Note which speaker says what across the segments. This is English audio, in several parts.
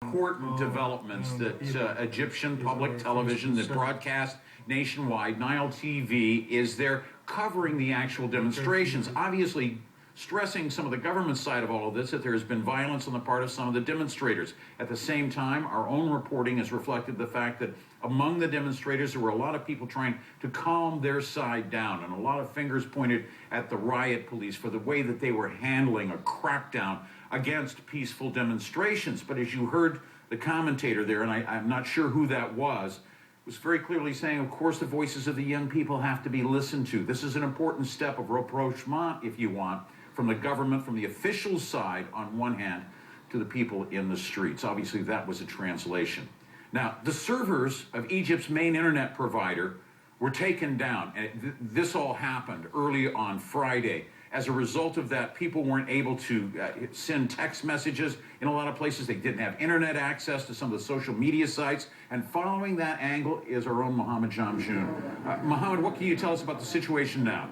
Speaker 1: important developments that Egyptian public television that broadcast nationwide, Nile TV, is there covering the actual demonstrations, obviously stressing some of the government side of all of this, that there has been violence on the part of some of the demonstrators. At the same time, our own reporting has reflected the fact that among the demonstrators, there were a lot of people trying to calm their side down, and a lot of fingers pointed at the riot police for the way that they were handling a crackdown against peaceful demonstrations. But as you heard the commentator there, and I'm not sure who that was very clearly saying, of course, the voices of the young people have to be listened to. This is an important step of rapprochement, if you want, from the government, from the official side on one hand, to the people in the streets. Obviously, that was a translation. Now, the servers of Egypt's main internet provider were taken down, and this all happened early on Friday. As a result of that, people weren't able to send text messages. In a lot of places, they didn't have internet access to some of the social media sites. And following that angle is our own Mohammed Jamjoon. Mohammed, what can you tell us about the situation now?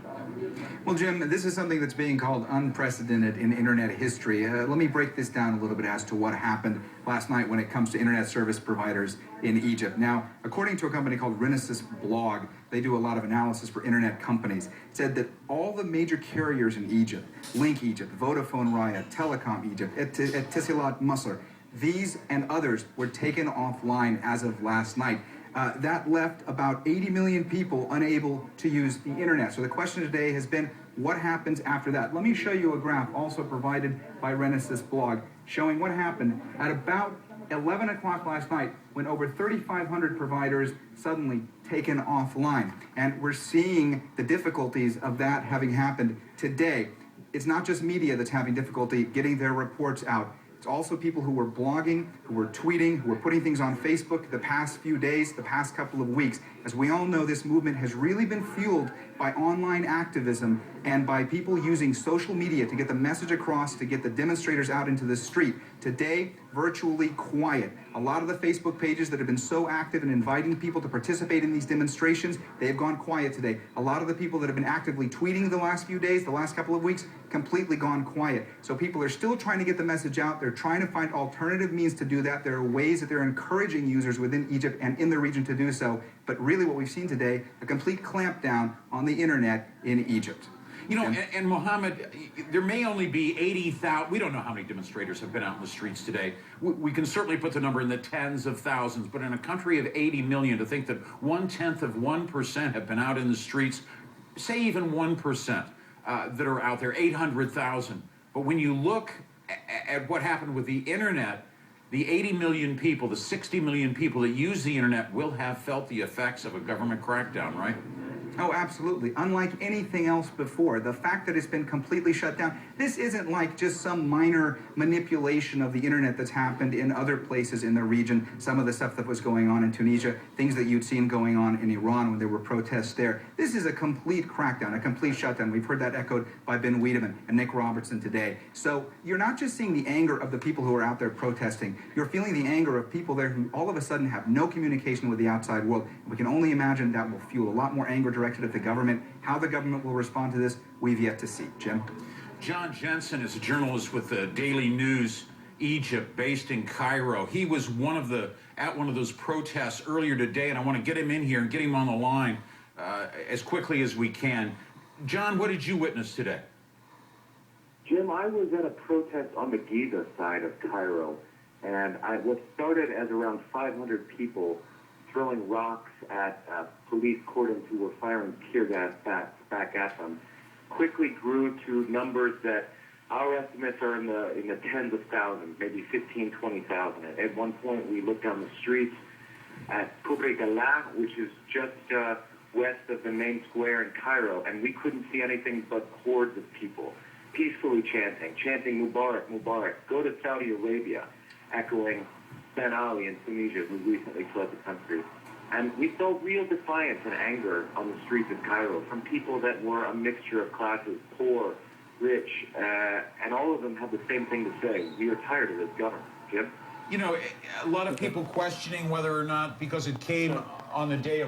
Speaker 2: Well, Jim, this is something that's being called unprecedented in internet history. Let me break this down a little bit as to what happened last night when it comes to internet service providers in Egypt. Now, according to a company called Renesas Blog, they do a lot of analysis for internet companies, said that all the major carriers in Egypt, Link Egypt, Vodafone Raya, Telecom Egypt, Etisalat Masr, these and others were taken offline as of last night. That left about 80 million people unable to use the internet. So the question today has been, what happens after that? Let me show you a graph also provided by Renesas Blog showing what happened at about 11 o'clock last night when over 3,500 providers suddenly taken offline. And we're seeing the difficulties of that having happened today. It's not just media that's having difficulty getting their reports out. It's also people who were blogging, who were tweeting, who were putting things on Facebook the past few days, the past couple of weeks. As we all know, this movement has really been fueled by online activism and by people using social media to get the message across, to get the demonstrators out into the street. Today, virtually quiet. A lot of the Facebook pages that have been so active in inviting people to participate in these demonstrations, they have gone quiet today. A lot of the people that have been actively tweeting the last few days, the last couple of weeks, completely gone quiet. So people are still trying to get the message out. They're trying to find alternative means to do that. There are ways that they're encouraging users within Egypt and in the region to do so. But really what we've seen today, a complete clampdown on the internet in Egypt.
Speaker 1: You know, and Mohammed, there may only be 80,000, we don't know how many demonstrators have been out in the streets today. We can certainly put the number in the tens of thousands, but in a country of 80 million, to think that 0.1% have been out in the streets, say even 1% that are out there, 800,000. But when you look at what happened with the internet, the 80 million people, the 60 million people that use the internet will have felt the effects of a government crackdown, right?
Speaker 2: Oh, absolutely. Unlike anything else before, the fact that it's been completely shut down, this isn't like just some minor manipulation of the internet that's happened in other places in the region, some of the stuff that was going on in Tunisia, things that you'd seen going on in Iran when there were protests there. This is a complete crackdown, a complete shutdown. We've heard that echoed by Ben Wiedemann and Nick Robertson today. So you're not just seeing the anger of the people who are out there protesting, you're feeling the anger of people there who all of a sudden have no communication with the outside world. We can only imagine that will fuel a lot more anger directed at the government. How the government will respond to this, we've yet to see. Jim?
Speaker 1: John Jensen is a journalist with the Daily News Egypt, based in Cairo. He was at one of those protests earlier today, and I want to get him in here and get him on the line as quickly as we can. John, what did you witness today?
Speaker 3: Jim, I was at a protest on the Giza side of Cairo, and what started as around 500 people throwing rocks at police cordons who were firing tear gas back at them quickly grew to numbers that our estimates are in the tens of thousands, maybe 15, 20,000. At one point, we looked down the streets at Kubri Galah, which is just west of the main square in Cairo, and we couldn't see anything but hordes of people peacefully chanting Mubarak, Mubarak, go to Saudi Arabia, echoing Ben Ali in Tunisia, who recently fled the country. And we saw real defiance and anger on the streets of Cairo from people that were a mixture of classes, poor, rich, and all of them had the same thing to say: we are tired of this government. Jim?
Speaker 1: You know, a lot of people questioning whether or not, because it came on the day of